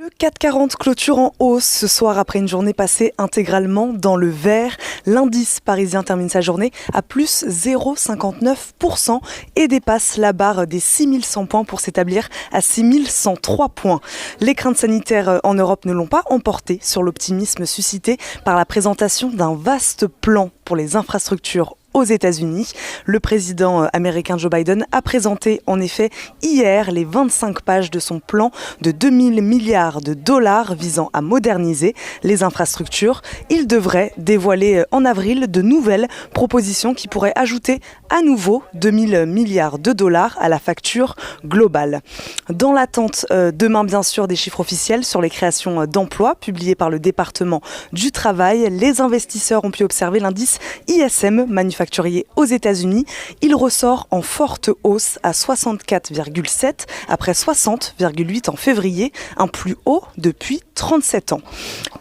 Le CAC 40 clôture en hausse ce soir après une journée passée intégralement dans le vert. L'indice parisien termine sa journée à plus 0,59% et dépasse la barre des 6100 points pour s'établir à 6103 points. Les craintes sanitaires en Europe ne l'ont pas emporté sur l'optimisme suscité par la présentation d'un vaste plan pour les infrastructures aux États-Unis. Le président américain Joe Biden a présenté en effet hier les 25 pages de son plan de 2000 milliards de dollars visant à moderniser les infrastructures. Il devrait dévoiler en avril de nouvelles propositions qui pourraient ajouter à nouveau 2000 milliards de dollars à la facture globale. Dans l'attente demain bien sûr des chiffres officiels sur les créations d'emplois publiés par le département du travail, les investisseurs ont pu observer l'indice ISM manufacturier aux États-Unis. Il ressort en forte hausse à 64,7 après 60,8 en février, un plus haut depuis 37 ans.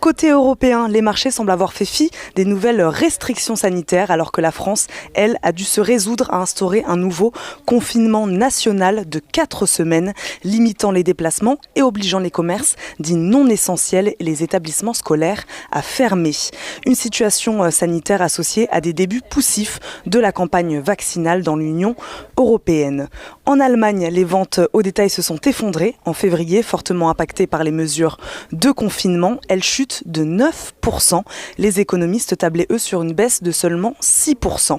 Côté européen, les marchés semblent avoir fait fi des nouvelles restrictions sanitaires alors que la France, elle, a dû se résoudre à instaurer un nouveau confinement national de 4 semaines, limitant les déplacements et obligeant les commerces dits non essentiels et les établissements scolaires à fermer. Une situation sanitaire associée à des débuts poussifs de la campagne vaccinale dans l'Union européenne. En Allemagne, les ventes au détail se sont effondrées en février, fortement impactées par les mesures de confinement. Elles chutent de 9%. Les économistes tablaient eux sur une baisse de seulement 6%.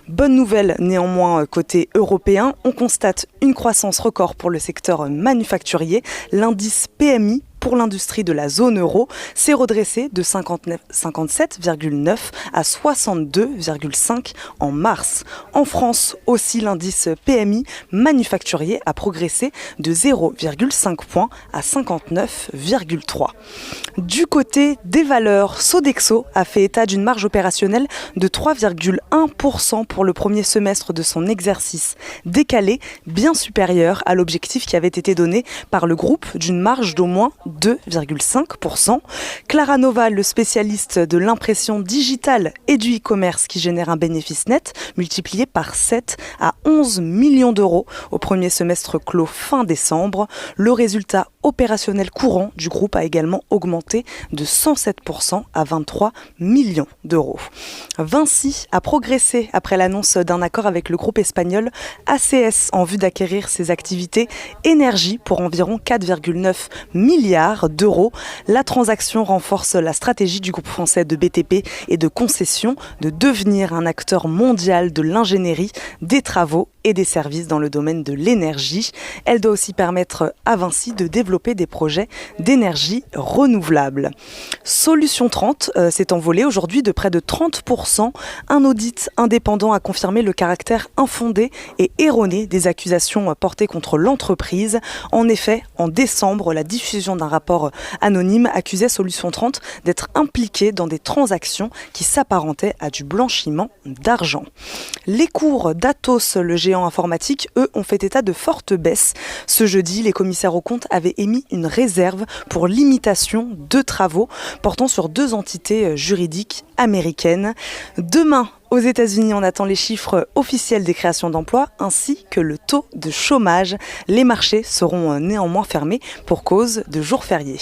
Bonne nouvelle néanmoins côté européen, on constate une croissance record pour le secteur manufacturier. L'indice PMI pour l'industrie de la zone euro s'est redressé de 57,9 à 62,5 en mars. En France aussi, l'indice PMI manufacturier a progressé de 0,5 points à 59,3. Du côté des valeurs, Sodexo a fait état d'une marge opérationnelle de 3,1% pour le premier semestre de son exercice décalé, bien supérieur à l'objectif qui avait été donné par le groupe d'une marge d'au moins 2,5%. Clara Nova, le spécialiste de l'impression digitale et du e-commerce qui génère un bénéfice net multiplié par 7 à 11 millions d'euros au premier semestre clos fin décembre. Le résultat opérationnel courant du groupe a également augmenté de 107% à 23 millions d'euros. Vinci a progressé après l'annonce d'un accord avec le groupe espagnol ACS en vue d'acquérir ses activités énergie pour environ 4,9 milliards d'euros. La transaction renforce la stratégie du groupe français de BTP et de concession de devenir un acteur mondial de l'ingénierie, des travaux et des services dans le domaine de l'énergie. Elle doit aussi permettre à Vinci de développer des projets d'énergie renouvelable. Solution 30 s'est envolée aujourd'hui de près de 30%. Un audit indépendant a confirmé le caractère infondé et erroné des accusations portées contre l'entreprise. En effet, en décembre, la diffusion d'un rapport anonyme accusait Solution 30 d'être impliquée dans des transactions qui s'apparentaient à du blanchiment d'argent. Les cours d'Atos, le géant informatique, eux, ont fait état de fortes baisses. Ce jeudi, les commissaires aux comptes avaient émis une réserve pour limitation de travaux portant sur 2 entités juridiques américaines. Demain, aux États-Unis, on attend les chiffres officiels des créations d'emplois ainsi que le taux de chômage. Les marchés seront néanmoins fermés pour cause de jours fériés.